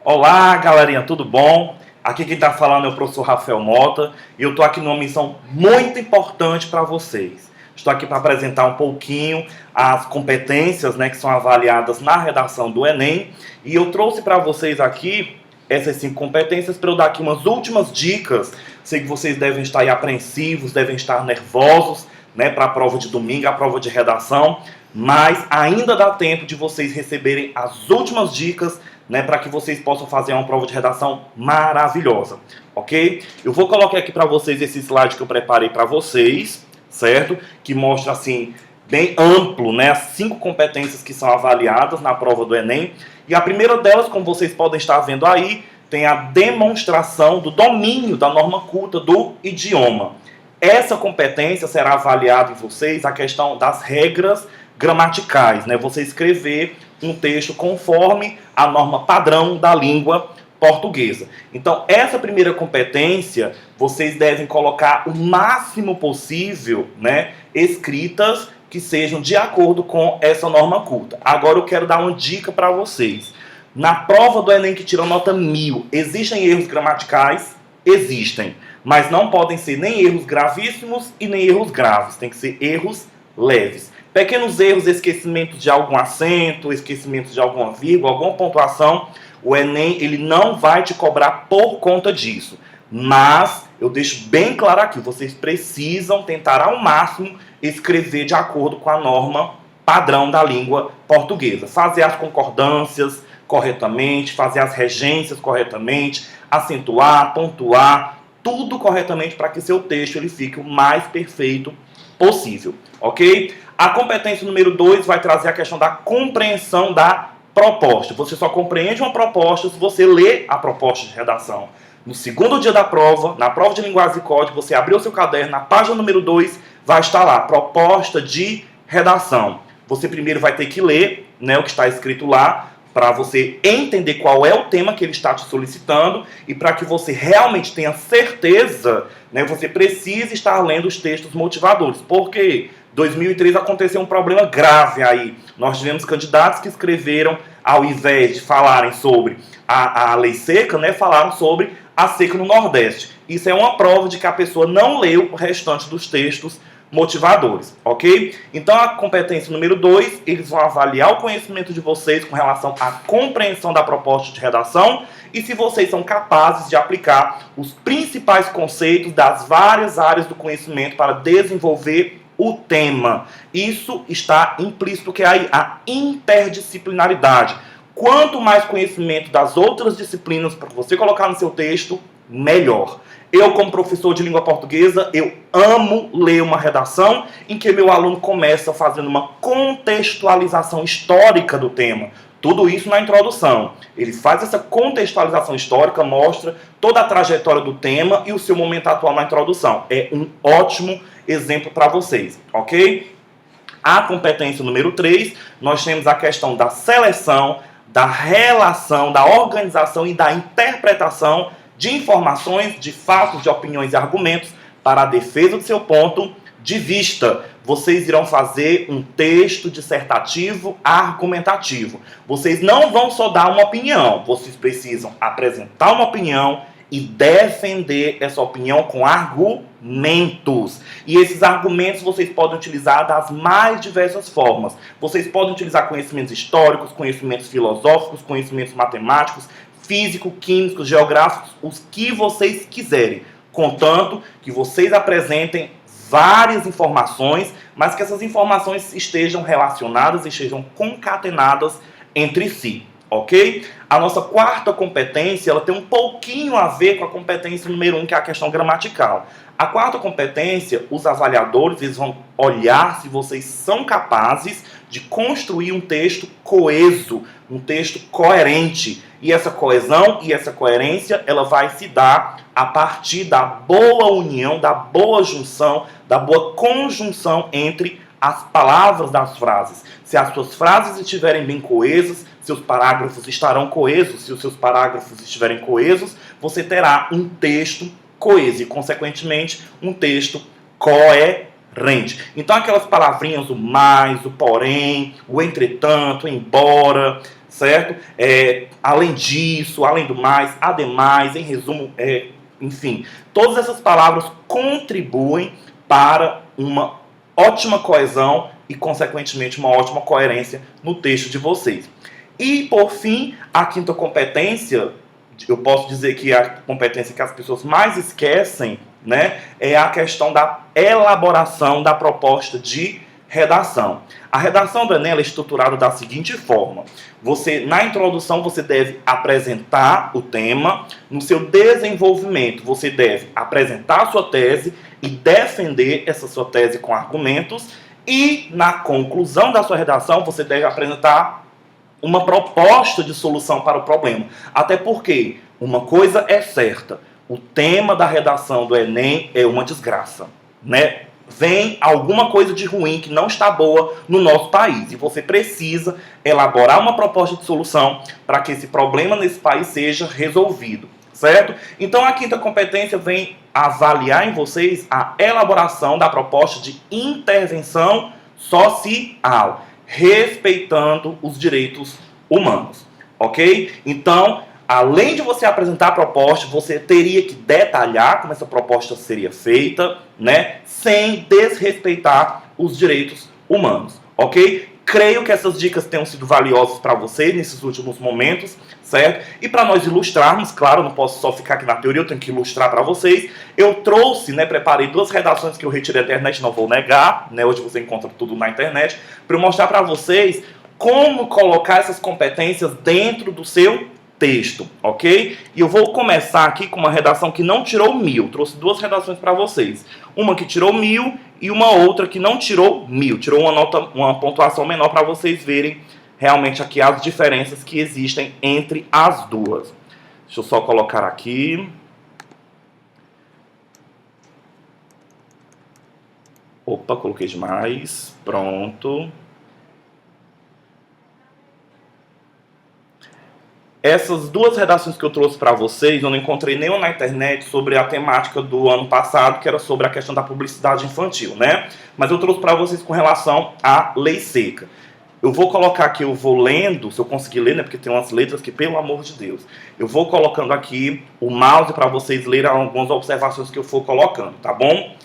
Olá, galerinha, tudo bom? Aqui quem está falando é o professor Rafael Mota e eu estou aqui numa missão muito importante para vocês. Estou aqui para apresentar um pouquinho as competências, que são avaliadas na redação do Enem, e eu trouxe para vocês aqui essas 5 competências para eu dar aqui umas últimas dicas. Sei que vocês devem estar aí apreensivos, devem estar nervosos, para a prova de domingo, a prova de redação, mas ainda dá tempo de vocês receberem as últimas dicas, para que vocês possam fazer uma prova de redação maravilhosa, ok? Eu vou colocar aqui para vocês esse slide que eu preparei para vocês, certo? Que mostra assim, bem amplo, as 5 competências que são avaliadas na prova do Enem. E a primeira delas, como vocês podem estar vendo aí, tem a demonstração do domínio da norma culta do idioma. Essa competência será avaliada em vocês a questão das regras gramaticais, Você escrever um texto conforme a norma padrão da língua portuguesa. Então, essa primeira competência, vocês devem colocar o máximo possível, escritas que sejam de acordo com essa norma culta. Agora eu quero dar uma dica para vocês. Na prova do Enem que tira nota 1000, existem erros gramaticais? Existem. Mas não podem ser nem erros gravíssimos e nem erros graves. Tem que ser erros leves. Pequenos erros, esquecimento de algum acento, esquecimento de alguma vírgula, alguma pontuação, o Enem ele não vai te cobrar por conta disso. Mas eu deixo bem claro aqui, vocês precisam tentar ao máximo escrever de acordo com a norma padrão da língua portuguesa. Fazer as concordâncias corretamente, fazer as regências corretamente, acentuar, pontuar, tudo corretamente para que seu texto ele fique o mais perfeito possível, ok? A competência número 2 vai trazer a questão da compreensão da proposta. Você só compreende uma proposta se você lê a proposta de redação. No segundo dia da prova, na prova de linguagem e código, você abriu o seu caderno, na página número 2, vai estar lá, proposta de redação. Você primeiro vai ter que ler, o que está escrito lá, para você entender qual é o tema que ele está te solicitando e para que você realmente tenha certeza, você precisa estar lendo os textos motivadores. Por quê? 2003 aconteceu um problema grave aí. Nós tivemos candidatos que escreveram, ao invés de falarem sobre a lei seca, falaram sobre a seca no Nordeste. Isso é uma prova de que a pessoa não leu o restante dos textos motivadores, ok? Então a competência número 2, eles vão avaliar o conhecimento de vocês com relação à compreensão da proposta de redação e se vocês são capazes de aplicar os principais conceitos das várias áreas do conhecimento para desenvolver o tema. Isso está implícito que é aí a interdisciplinaridade. Quanto mais conhecimento das outras disciplinas para você colocar no seu texto, melhor. Eu, como professor de língua portuguesa, eu amo ler uma redação em que meu aluno começa fazendo uma contextualização histórica do tema. Tudo isso na introdução. Ele faz essa contextualização histórica, mostra toda a trajetória do tema e o seu momento atual na introdução. É um ótimo exemplo para vocês, ok? A competência número 3, nós temos a questão da seleção, da relação, da organização e da interpretação de informações, de fatos, de opiniões e argumentos para a defesa do seu ponto de vista. Vocês irão fazer um texto dissertativo argumentativo. Vocês não vão só dar uma opinião, vocês precisam apresentar uma opinião e defender essa opinião com argumentos. E esses argumentos vocês podem utilizar das mais diversas formas. Vocês podem utilizar conhecimentos históricos, conhecimentos filosóficos, conhecimentos matemáticos, físicos, químicos, geográficos, os que vocês quiserem, contanto que vocês apresentem várias informações, mas que essas informações estejam relacionadas, estejam concatenadas entre si, ok? A nossa quarta competência, ela tem um pouquinho a ver com a competência número 1, que é a questão gramatical. A quarta competência, os avaliadores eles vão olhar se vocês são capazes de construir um texto coeso, um texto coerente. E essa coesão e essa coerência, ela vai se dar a partir da boa união, da boa junção, da boa conjunção entre as palavras das frases. Se as suas frases estiverem bem coesas, seus parágrafos estarão coesos. Se os seus parágrafos estiverem coesos, você terá um texto coeso e, consequentemente, um texto coerente. Então, aquelas palavrinhas, o mais, o porém, o entretanto, embora, certo? Além disso, além do mais, ademais, em resumo, enfim, todas essas palavras contribuem para uma ótima coesão e, consequentemente, uma ótima coerência no texto de vocês. E, por fim, a quinta competência, eu posso dizer que a competência que as pessoas mais esquecem, né, é a questão da elaboração da proposta de redação. A redação do Enem é estruturada da seguinte forma: na introdução, você deve apresentar o tema. No seu desenvolvimento, você deve apresentar a sua tese e defender essa sua tese com argumentos. E na conclusão da sua redação, você deve apresentar uma proposta de solução para o problema. Até porque uma coisa é certa: o tema da redação do Enem é uma desgraça, né? Vem alguma coisa de ruim que não está boa no nosso país. E você precisa elaborar uma proposta de solução para que esse problema nesse país seja resolvido, certo? Então a quinta competência vem avaliar em vocês a elaboração da proposta de intervenção social, respeitando os direitos humanos, ok? Então, além de você apresentar a proposta, você teria que detalhar como essa proposta seria feita, né, sem desrespeitar os direitos humanos, ok? Creio que essas dicas tenham sido valiosas para vocês nesses últimos momentos, certo? E para nós ilustrarmos, claro, eu não posso só ficar aqui na teoria, eu tenho que ilustrar para vocês. Eu trouxe, né, preparei 2 redações que eu retirei da internet, não vou negar, né, hoje você encontra tudo na internet, para eu mostrar para vocês como colocar essas competências dentro do seu texto, ok? E eu vou começar aqui com uma redação que não tirou 1000. Trouxe 2 redações para vocês. Uma que tirou 1000 e uma outra que não tirou 1000. Tirou uma pontuação menor para vocês verem realmente aqui as diferenças que existem entre as duas. Deixa eu só colocar aqui. Opa, coloquei demais. Pronto. Essas 2 redações que eu trouxe para vocês, eu não encontrei nenhuma na internet sobre a temática do ano passado, que era sobre a questão da publicidade infantil, né? Mas eu trouxe para vocês com relação à lei seca. Eu vou colocar aqui, eu vou lendo, se eu conseguir ler, né? Porque tem umas letras que, pelo amor de Deus. Eu vou colocando aqui o mouse para vocês lerem algumas observações que eu for colocando, tá bom?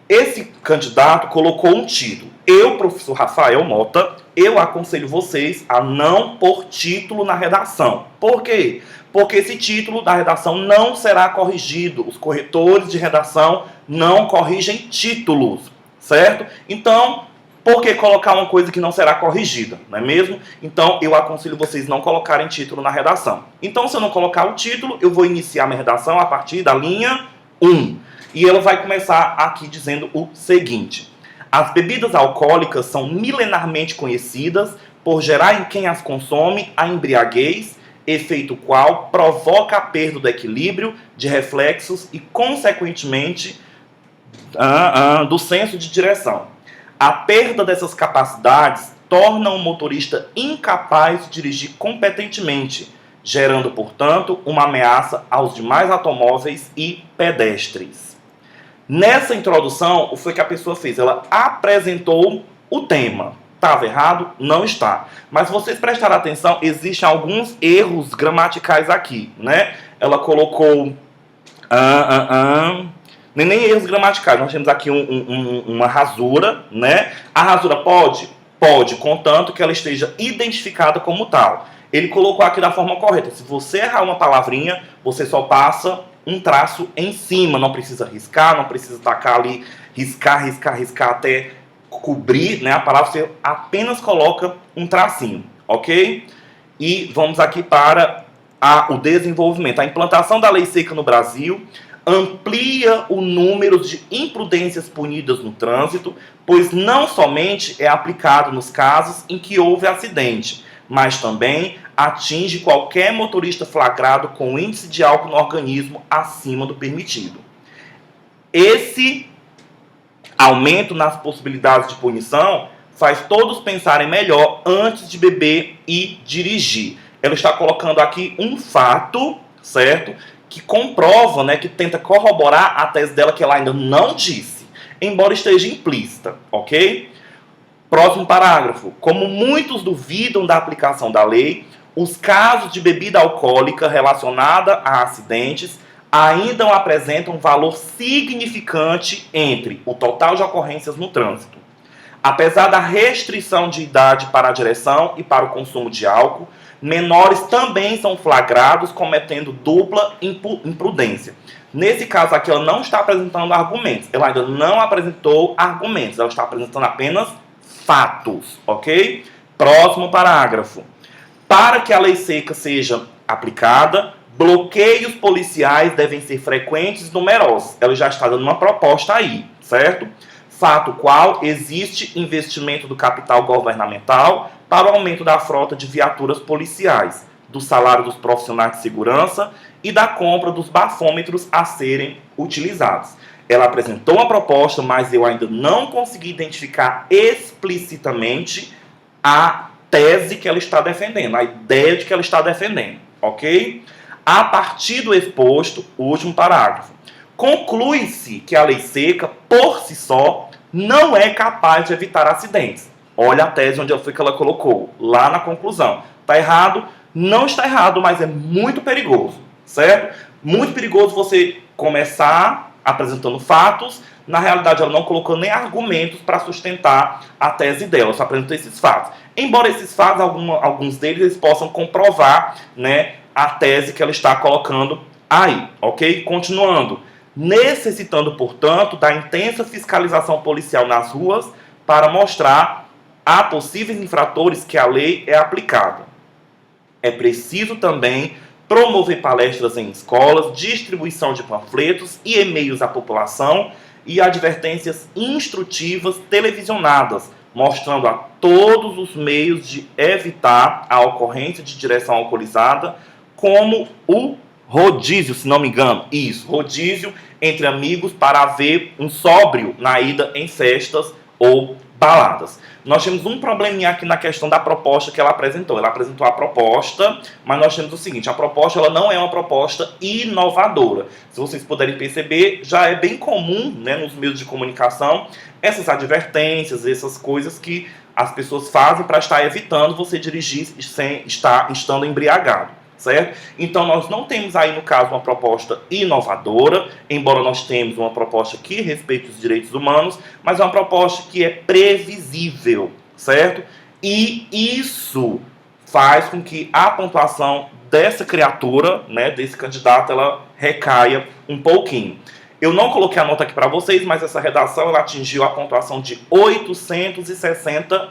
Esse candidato colocou um título. Eu, professor Rafael Mota, eu aconselho vocês a não pôr título na redação. Por quê? Porque esse título da redação não será corrigido. Os corretores de redação não corrigem títulos, certo? Então, por que colocar uma coisa que não será corrigida, não é mesmo? Então, eu aconselho vocês não colocarem título na redação. Então, se eu não colocar o título, eu vou iniciar minha redação a partir da linha 1. E ela vai começar aqui dizendo o seguinte: as bebidas alcoólicas são milenarmente conhecidas por gerar em quem as consome a embriaguez, efeito qual provoca a perda do equilíbrio, de reflexos e, consequentemente, do senso de direção. A perda dessas capacidades torna o motorista incapaz de dirigir competentemente, gerando, portanto, uma ameaça aos demais automóveis e pedestres. Nessa introdução, o que foi que a pessoa fez? Ela apresentou o tema. Estava errado? Não está. Mas se vocês prestarem atenção, existem alguns erros gramaticais aqui, né? Ela colocou... Nem erros gramaticais. Nós temos aqui uma rasura, né? A rasura pode? Pode, contanto que ela esteja identificada como tal. Ele colocou aqui da forma correta. Se você errar uma palavrinha, você só passa um traço em cima, não precisa riscar, não precisa tacar ali, riscar até cobrir, né, a palavra, você apenas coloca um tracinho, ok? E vamos aqui para o desenvolvimento. A implantação da lei seca no Brasil amplia o número de imprudências punidas no trânsito, pois não somente é aplicado nos casos em que houve acidente, mas também atinge qualquer motorista flagrado com índice de álcool no organismo acima do permitido. Esse aumento nas possibilidades de punição faz todos pensarem melhor antes de beber e dirigir. Ela está colocando aqui um fato, certo? Que comprova, né, que tenta corroborar a tese dela que ela ainda não disse, embora esteja implícita, ok? Próximo parágrafo. Como muitos duvidam da aplicação da lei, os casos de bebida alcoólica relacionada a acidentes ainda apresentam um valor significante entre o total de ocorrências no trânsito. Apesar da restrição de idade para a direção e para o consumo de álcool, menores também são flagrados cometendo dupla imprudência. Nesse caso aqui, ela não está apresentando argumentos. Ela ainda não apresentou argumentos. Ela está apresentando apenas fatos, ok? Próximo parágrafo. Para que a lei seca seja aplicada, bloqueios policiais devem ser frequentes e numerosos. Ela já está dando uma proposta aí, certo? Fato qual existe investimento do capital governamental para o aumento da frota de viaturas policiais, do salário dos profissionais de segurança e da compra dos bafômetros a serem utilizados. Ela apresentou uma proposta, mas eu ainda não consegui identificar explicitamente a tese que ela está defendendo, a ideia de que ela está defendendo, ok? A partir do exposto, o último parágrafo. Conclui-se que a lei seca, por si só, não é capaz de evitar acidentes. Olha a tese onde foi que ela colocou, lá na conclusão. Está errado? Não está errado, mas é muito perigoso, certo? Muito perigoso você começar apresentando fatos. Na realidade, ela não colocou nem argumentos para sustentar a tese dela, só apresentou esses fatos. Embora esses fatos, alguns deles, eles possam comprovar, né, a tese que ela está colocando aí, ok? Continuando. Necessitando, portanto, da intensa fiscalização policial nas ruas para mostrar a possíveis infratores que a lei é aplicada. É preciso também promover palestras em escolas, distribuição de panfletos e e-mails à população e advertências instrutivas televisionadas, mostrando a todos os meios de evitar a ocorrência de direção alcoolizada, como o rodízio, se não me engano. Isso, rodízio entre amigos para haver um sóbrio na ida em festas ou baladas. Nós temos um probleminha aqui na questão da proposta que ela apresentou. Ela apresentou a proposta, mas nós temos o seguinte, a proposta ela não é uma proposta inovadora. Se vocês puderem perceber, já é bem comum, né, nos meios de comunicação essas advertências, essas coisas que as pessoas fazem para estar evitando você dirigir sem estar estando embriagado. Certo? Então nós não temos aí no caso uma proposta inovadora, embora nós temos uma proposta que respeite os direitos humanos, mas é uma proposta que é previsível, certo? E isso faz com que a pontuação dessa criatura, né, desse candidato, ela recaia um pouquinho. Eu não coloquei a nota aqui para vocês, mas essa redação ela atingiu a pontuação de 860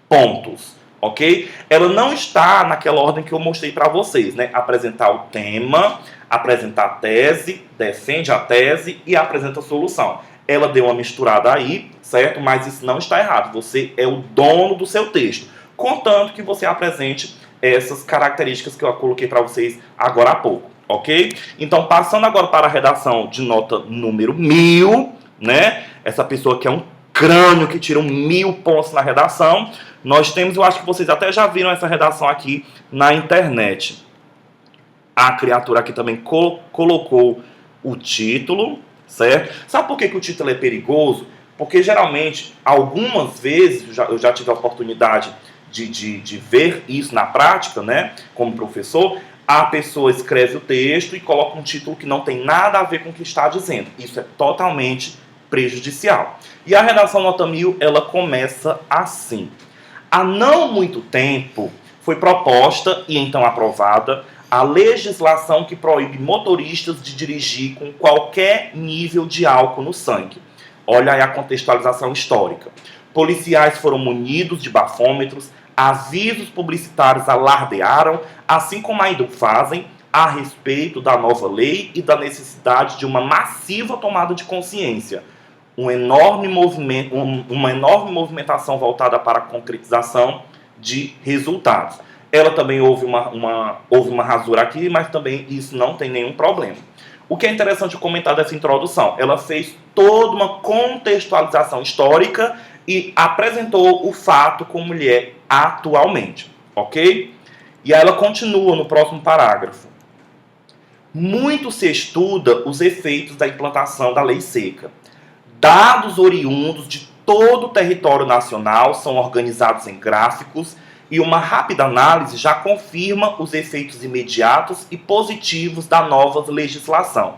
pontos. Ok? Ela não está naquela ordem que eu mostrei para vocês, né? Apresentar o tema, apresentar a tese, defende a tese e apresenta a solução. Ela deu uma misturada aí, certo? Mas isso não está errado. Você é o dono do seu texto. Contanto que você apresente essas características que eu coloquei para vocês agora há pouco, ok? Então, passando agora para a redação de nota número 1000, né? Essa pessoa que é um crânio que tira 1000 pontos na redação. Nós temos, eu acho que vocês até já viram essa redação aqui na internet. A criatura aqui também colocou o título, certo? Sabe por que o título é perigoso? Porque geralmente, algumas vezes, eu já tive a oportunidade de ver isso na prática, né? Como professor, a pessoa escreve o texto e coloca um título que não tem nada a ver com o que está dizendo. Isso é totalmente prejudicial. E a redação nota 1000, ela começa assim. Há não muito tempo foi proposta e então aprovada a legislação que proíbe motoristas de dirigir com qualquer nível de álcool no sangue. Olha aí a contextualização histórica. Policiais foram munidos de bafômetros, avisos publicitários alardearam, assim como ainda fazem, a respeito da nova lei e da necessidade de uma massiva tomada de consciência. Uma enorme movimentação voltada para a concretização de resultados. Ela também houve uma rasura aqui, mas também isso não tem nenhum problema. O que é interessante comentar dessa introdução? Ela fez toda uma contextualização histórica e apresentou o fato como ele é atualmente, ok? E aí ela continua no próximo parágrafo. Muito se estuda os efeitos da implantação da lei seca. Dados oriundos de todo o território nacional são organizados em gráficos e uma rápida análise já confirma os efeitos imediatos e positivos da nova legislação.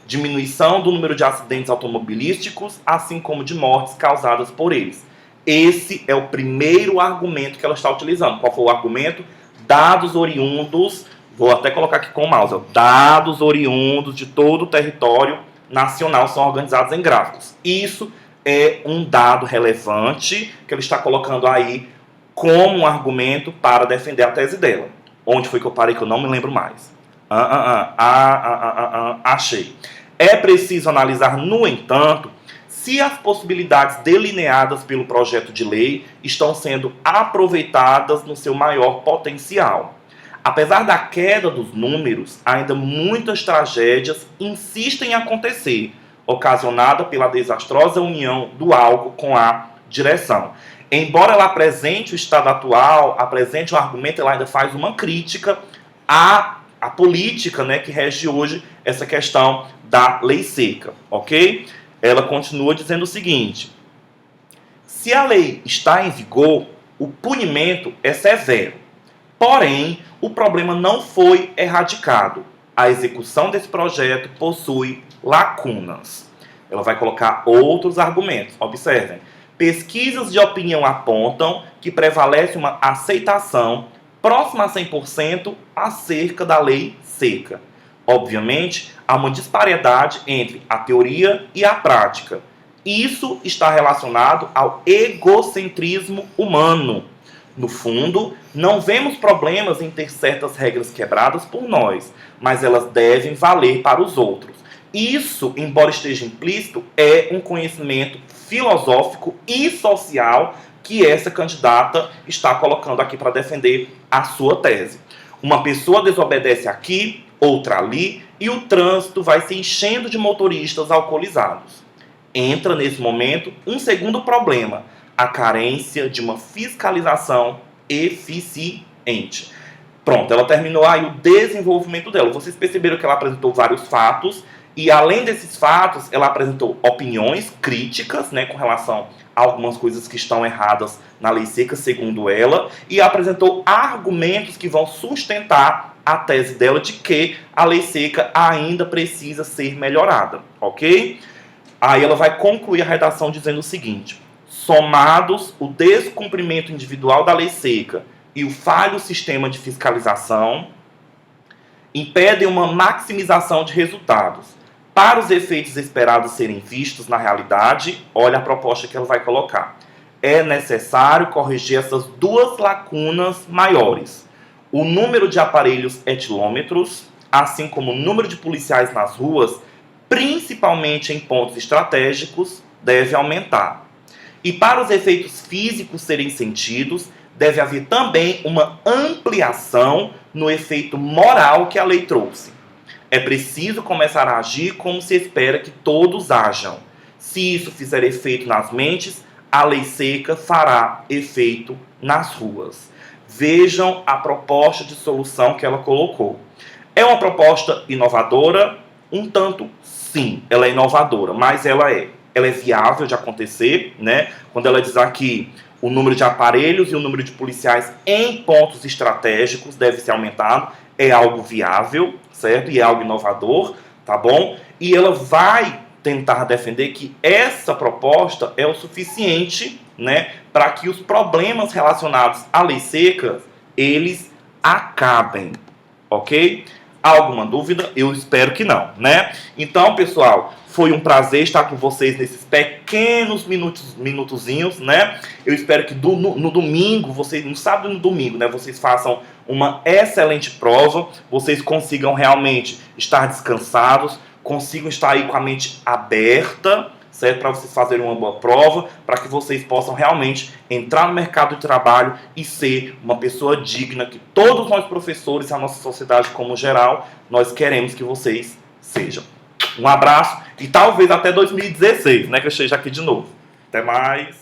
Diminuição do número de acidentes automobilísticos, assim como de mortes causadas por eles. Esse é o primeiro argumento que ela está utilizando. Qual foi o argumento? Dados oriundos, vou até colocar aqui com o mouse, dados oriundos de todo o território nacional são organizados em gráficos. Isso é um dado relevante que ele está colocando aí como um argumento para defender a tese dela. Onde foi que eu parei que eu não me lembro mais? Achei. É preciso analisar, no entanto, se as possibilidades delineadas pelo projeto de lei estão sendo aproveitadas no seu maior potencial. Apesar da queda dos números, ainda muitas tragédias insistem em acontecer, ocasionada pela desastrosa união do algo com a direção. Embora ela apresente o estado atual, apresente o argumento, ela ainda faz uma crítica à política, né, que rege hoje essa questão da lei seca, ok? Ela continua dizendo o seguinte: se a lei está em vigor, o punimento é severo. Porém, o problema não foi erradicado. A execução desse projeto possui lacunas. Ela vai colocar outros argumentos. Observem. Pesquisas de opinião apontam que prevalece uma aceitação próxima a 100% acerca da lei seca. Obviamente, há uma disparidade entre a teoria e a prática. Isso está relacionado ao egocentrismo humano. No fundo, não vemos problemas em ter certas regras quebradas por nós, mas elas devem valer para os outros. Isso, embora esteja implícito, é um conhecimento filosófico e social que essa candidata está colocando aqui para defender a sua tese. Uma pessoa desobedece aqui, outra ali, e o trânsito vai se enchendo de motoristas alcoolizados. Entra nesse momento um segundo problema: a carência de uma fiscalização eficiente. Pronto, ela terminou aí o desenvolvimento dela. Vocês perceberam que ela apresentou vários fatos, e além desses fatos, ela apresentou opiniões críticas, né, com relação a algumas coisas que estão erradas na lei seca, segundo ela, e apresentou argumentos que vão sustentar a tese dela de que a lei seca ainda precisa ser melhorada, ok? Aí ela vai concluir a redação dizendo o seguinte: somados o descumprimento individual da lei seca e o falho sistema de fiscalização, impedem uma maximização de resultados. Para os efeitos esperados serem vistos na realidade, olha a proposta que ela vai colocar. É necessário corrigir essas duas lacunas maiores: o número de aparelhos etilômetros, assim como o número de policiais nas ruas, principalmente em pontos estratégicos, deve aumentar. E para os efeitos físicos serem sentidos, deve haver também uma ampliação no efeito moral que a lei trouxe. É preciso começar a agir como se espera que todos ajam. Se isso fizer efeito nas mentes, a lei seca fará efeito nas ruas. Vejam a proposta de solução que ela colocou. É uma proposta inovadora? Um tanto sim, ela é inovadora, mas ela é viável de acontecer, né? Quando ela diz aqui o número de aparelhos e o número de policiais em pontos estratégicos deve ser aumentado, é algo viável, certo? E é algo inovador, tá bom? E ela vai tentar defender que essa proposta é o suficiente, né, para que os problemas relacionados à lei seca, eles acabem, ok? Há alguma dúvida? Eu espero que não, né? Então, pessoal, foi um prazer estar com vocês nesses pequenos minutozinhos, né? Eu espero que no domingo, no sábado e no domingo, né, vocês façam uma excelente prova, vocês consigam realmente estar descansados, consigam estar aí com a mente aberta, certo? Para vocês fazerem uma boa prova, para que vocês possam realmente entrar no mercado de trabalho e ser uma pessoa digna, que todos nós professores e a nossa sociedade como geral, nós queremos que vocês sejam. Um abraço e talvez até 2016, né, que eu esteja aqui de novo. Até mais!